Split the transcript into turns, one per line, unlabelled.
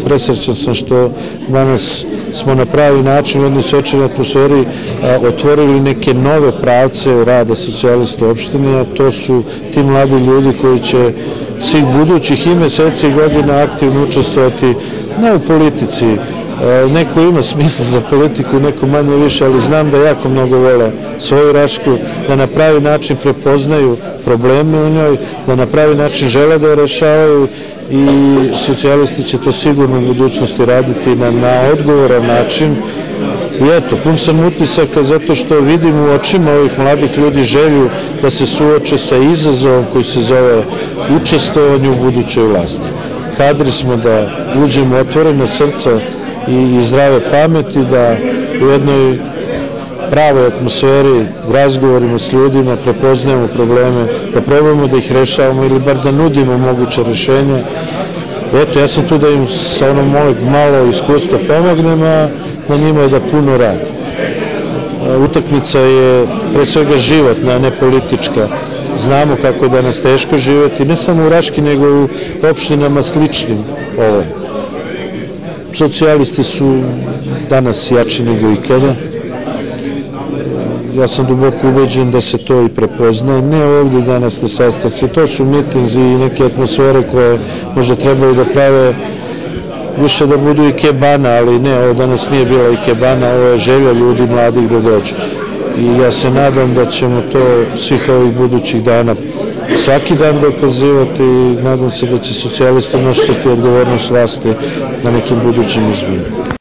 presrećan sam što danas smo na pravi način u jednoj svečanoj atmosferi otvorili neke nove pravce rada socijalista u opštini, a to su ti mladi ljudi koji će svih budućih i meseci i godina aktivno učestvovati ne u politici. Neko ima smisla za politiku, neko manje više, ali znam da jako mnogo vole svoju Rašku, da na pravi način prepoznaju probleme u njoj, da na pravi način žele da je rešavaju i socijalisti će to sigurno u budućnosti raditi na odgovoran način. I eto, pun sam utisaka zato što vidim u očima ovih mladih ljudi želju da se suoče sa izazovom koji se zove učestvovanje u budućoj vlasti. Kadri smo da uđemo otvorena srca i zdrave pameti, da u jednoj pravoj atmosferi, u razgovorima s ljudima prepoznajemo probleme, da probamo da ih rešavamo ili bar da nudimo moguće rešenje. Eto, ja sam tu da im sa onom mojeg malo iskustva pomognem, a na njima je da puno radi. Utakmica je pre svega životna, a ne politička. Znamo kako je danas teško živeti, ne samo u Raški, nego i u opštinama sličnim ovoj. Socijalisti su danas jači nego ikada. Ja sam duboko ubeđen da se to i prepoznaje. Ne ovdje danas na sastanci, to su mitinzi i neke atmosfere koje možda trebaju da prave više da budu ikebana, ali ne, ovo danas nije bila ikebana, ovo je želja ljudi mladih da dođu. I ja se nadam da ćemo to svih ovih budućih dana svaki dan dokazivati i nadam se da će socijalisti nositi odgovornost vlasti na nekim budućim izborima.